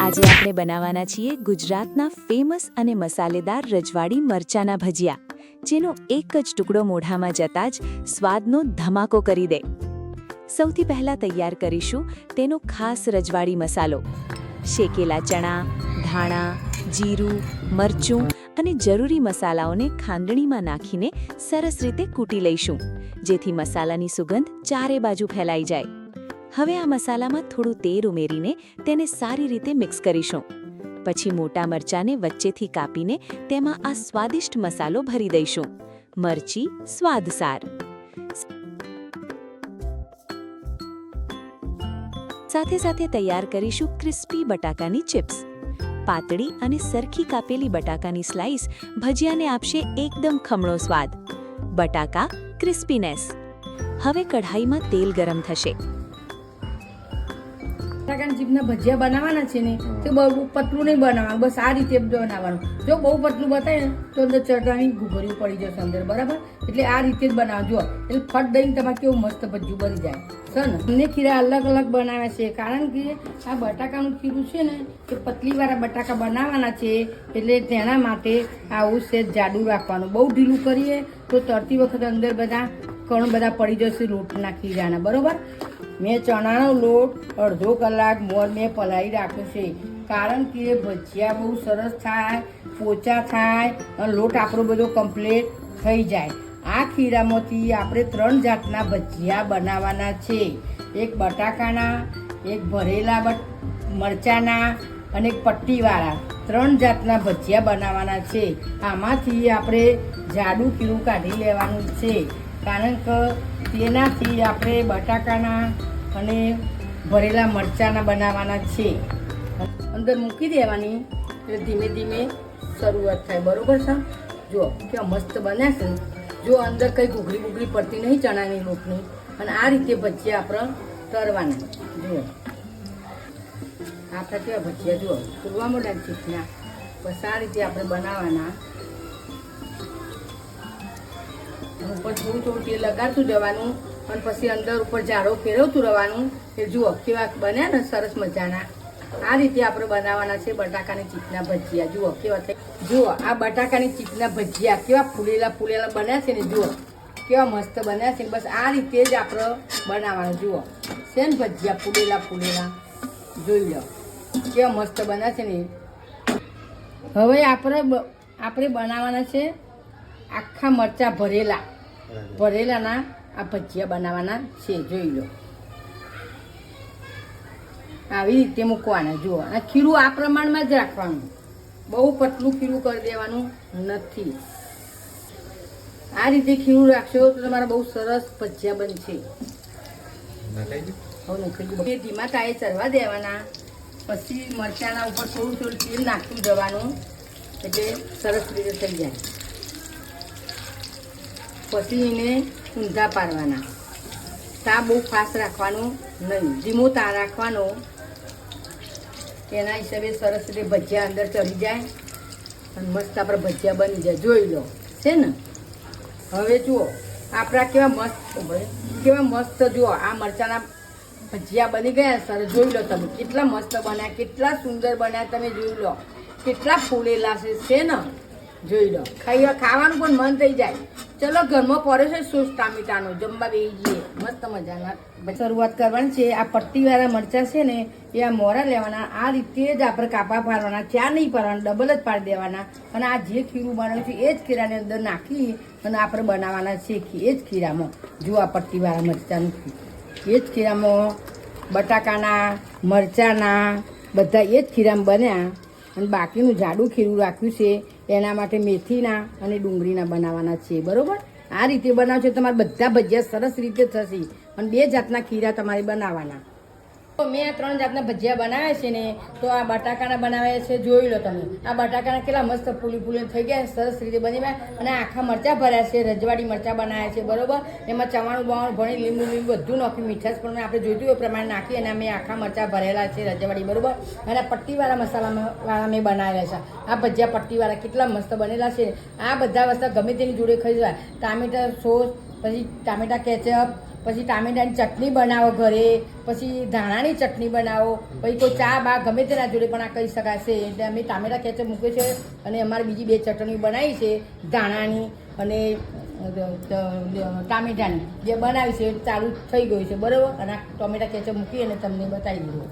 આજે આપણે બનાવવાના છીએ ગુજરાતના ફેમસ અને મસાલેદાર રજવાડી મરચાના ભજીયા, જેનો એક જ ટુકડો મોઢામાં જતાં જ સ્વાદનો ધમાકો કરી દે. સૌથી પહેલાં તૈયાર કરીશું તેનો ખાસ રજવાડી મસાલો. શેકેલા ચણા, ધાણા, જીરું, મરચું અને જરૂરી મસાલાઓને ખાંડણીમાં નાખીને સરસ રીતે કૂટી લઈશું, જેથી મસાલાની સુગંધ ચારે બાજુ ફેલાઈ જાય. હવે આ મસાલામાં થોડું તેલ ઉમેરીને તેને સારી રીતે મિક્સ કરીશું. પછી મોટા મરચાંને વચ્ચેથી કાપીને તેમાં આ સ્વાદિષ્ટ મસાલો ભરી દઈશું. મરચી સ્વાદસાર. સાથે સાથે તૈયાર કરીશું ક્રિસ્પી બટાકાની ચિપ્સ. પાતળી અને સરખી કાપેલી બટાકાની સ્લાઇસ ભજીયાને આપશે એકદમ ખમણો સ્વાદ. બટાકા ક્રિસ્પીનેસ. હવે કઢાઈમાં તેલ ગરમ થશે. બટાકાના ચીપના ભજીયા બનાવવાના છે ને તો બહુ પતલું નહીં બનાવવાનું, બસ આ રીતે બનાવવાનું. જો બહુ પતલું બતાવે ને તો અંદર ચટણી ઘૂઘરીઓ પડી જશે અંદર, બરાબર? એટલે આ રીતે જ બનાવજો. એટલે ફટ દઈને તમારે કેવું મસ્ત ભજીયું બની જાય છે ને. બંને ખીરા અલગ અલગ બનાવ્યા છે, કારણ કે આ બટાકાનું ખીરું છે ને એ પતલીવાળા બટાકા બનાવવાના છે, એટલે તેના માટે આવું છે જાડું રાખવાનું. બહુ ઢીલું કરીએ તો તરતી વખતે અંદર બધા કણ બધા પડી જશે લોટના ખીરાના, બરાબર? મેં ચણાનો લોટ અડધો કલાક મોર મેં પલાળી રાખ્યો છે, કારણ કે ભજીયા બહુ સરસ થાય, પોચા થાય અને લોટ આપણો બધો કમ્પ્લીટ થઈ જાય. આ ખીરામાંથી આપણે 3 જાતના ભજીયા બનાવવાના છે. એક બટાકાના, એક ભરેલા મરચાના અને એક પટ્ટીવાળા. 3 જાતના ભજીયા બનાવવાના છે. આમાંથી આપણે જાડું ખીરું કાઢી લેવાનું છે, કારણ કે તેનાથી આપણે બટાકાના અને ભરેલા મરચાંના બનાવવાના છે. અંદર મૂકી દેવાની એટલે ધીમે ધીમે શરૂઆત થાય, બરોબર છે? જો કેવા મસ્ત બન્યા છે. જો અંદર કંઈ ઘૂઘરી બુઘરી પડતી નહીં ચણાની લોટની. અને આ રીતે ભજીયા આપણે તરવાના. જુઓ આપણા કેવા ભજીયા જુઓ ફૂલવા મોટા ચીકના. બસ આ રીતે આપણે બનાવવાના. ઉપર થોડું થોડું તેલ લગાડતું જવાનું અને પછી અંદર ઉપર જાડો ફેરવતું રહેવાનું. એ જુઓ કેવા બન્યા ને સરસ મજાના. આ રીતે આપણે બનાવવાના છે બટાકાની ચીકના ભજીયા. જુઓ કેવા થાય. જુઓ આ બટાકાની ચીકના ભજીયા કેવા ફૂલેલા ફૂલેલા બન્યા છે ને. જુઓ કેવા મસ્ત બન્યા છે. બસ આ રીતે જ આપણે બનાવવાનું. જુઓ છે ને ભજીયા ફૂલેલા ફૂલેલા. જોઈ લો કેવા મસ્ત બન્યા છે ને. હવે આપણે બનાવવાના છે આખા મરચાં ભરેલાના આ ભજીયા બનાવવાના છે. જોઈ લો આવી રીતે મૂકવાના. જુઓ આ ખીરું આ પ્રમાણમાં જ રાખવાનું, બહુ પતલું ખીરું કરી દેવાનું નથી. આ રીતે ખીરું રાખશો તો તમારા બહુ સરસ ભજીયા બનશે. ધીમા તાએ ચરવા દેવાના. પછી મરચાંના ઉપર થોડું થોડું તેલ નાખતું જવાનું, એટલે સરસ રીતે થઈ જાય. પછી એને ઊંધા પાડવાના. તા બહુ ફાસ્ટ રાખવાનું નહીં, ધીમો તા રાખવાનો. એના હિસાબે સરસ રીતે ભજીયા અંદર ચડી જાય અને મસ્ત આપણે ભજીયા બની જાય. જોઈ લો છે ને. હવે જુઓ આપણા કેવા મસ્ત જુઓ આ મરચાંના ભજીયા બની ગયા સરસ. જોઈ લો તમે કેટલા મસ્ત બન્યા, કેટલા સુંદર બન્યા. તમે જોઈ લો કેટલા ફૂલેલા છે ને. જોઈ લો ખાવાનું પણ મન થઈ જાય. ચલો ઘરમાં પડે છે સોસ ટામેટાનો, જમવા બેસી જઈએ મસ્ત મજાના. શરૂઆત કરવાની છે. આ પટ્ટીવાળા મરચાં છે ને એ આ મોરા લેવાના. આ રીતે જ આપણે કાપા પાડવાના, 4 નહીં પાડવાના, ડબલ જ પાડી દેવાના. અને આ જે ખીરું બનાવ્યું છે એ જ ખીરાની અંદર નાખી અને આપણે બનાવવાના છે. એ જ ખીરામાં જો આ પટ્ટીવાળા મરચાંનું એ જ ખીરામાં બટાકાના મરચાંના બધા એ જ ખીરામાં બન્યા. અને બાકીનું જાડું ખીરું રાખ્યું છે એના માટે મેથીના અને ડુંગળીના બનાવવાના છે, બરાબર? આ રીતે બનાવશો તમારે બધા ભજીયા સરસ રીતે થશે. અને 2 જાતના ખીરા તમારે બનાવવાના. તો મેં 3 જાતના ભજીયા બનાવ્યા છે ને. તો આ બટાકાના બનાવ્યા છે. જોઈ લો તમે આ બટાકાના કેટલા મસ્ત ફૂલી થઈ ગયા, સરસ રીતે બની ગયા. અને આખા મરચાં ભર્યા છે, રજવાડી મરચાં બનાવ્યા છે, બરાબર? એમાં ચવાણું બવાણું ભણી લીંબુ બધું નાખ્યું, મીઠાશ પણ આપણે જોઈતું એ પ્રમાણે નાખી અને મેં આખા મરચાં ભરેલા છે રજવાડી, બરાબર? અને પટ્ટીવાળા મસાલાવાળા મેં બનાવેલા છે. આ ભજીયા પટ્ટીવાળા કેટલા મસ્ત બનેલા છે. આ બધા વસ્તુ ગમે તેની જોડે ખાઈ જાય. ટામેટા સોસ, પછી ટામેટા કેચઅપ, પછી ટામેટાની ચટણી બનાવો ઘરે, પછી ધાણાની ચટણી બનાવો, પછી કોઈ ચા બા ગમે તેના જોડે પણ આ કહી શકાશે. એટલે અમે ટામેટા કેચઅપ મૂકે છે અને અમારે બીજી 2 ચટણીઓ બનાવી છે, ધાણાની અને ટામેટાની જે બનાવી છે ચાલુ થઈ ગયું છે બરાબર. અને આ ટોમેટા કેચઅપ મૂકી અને તમને બતાવી દીધું.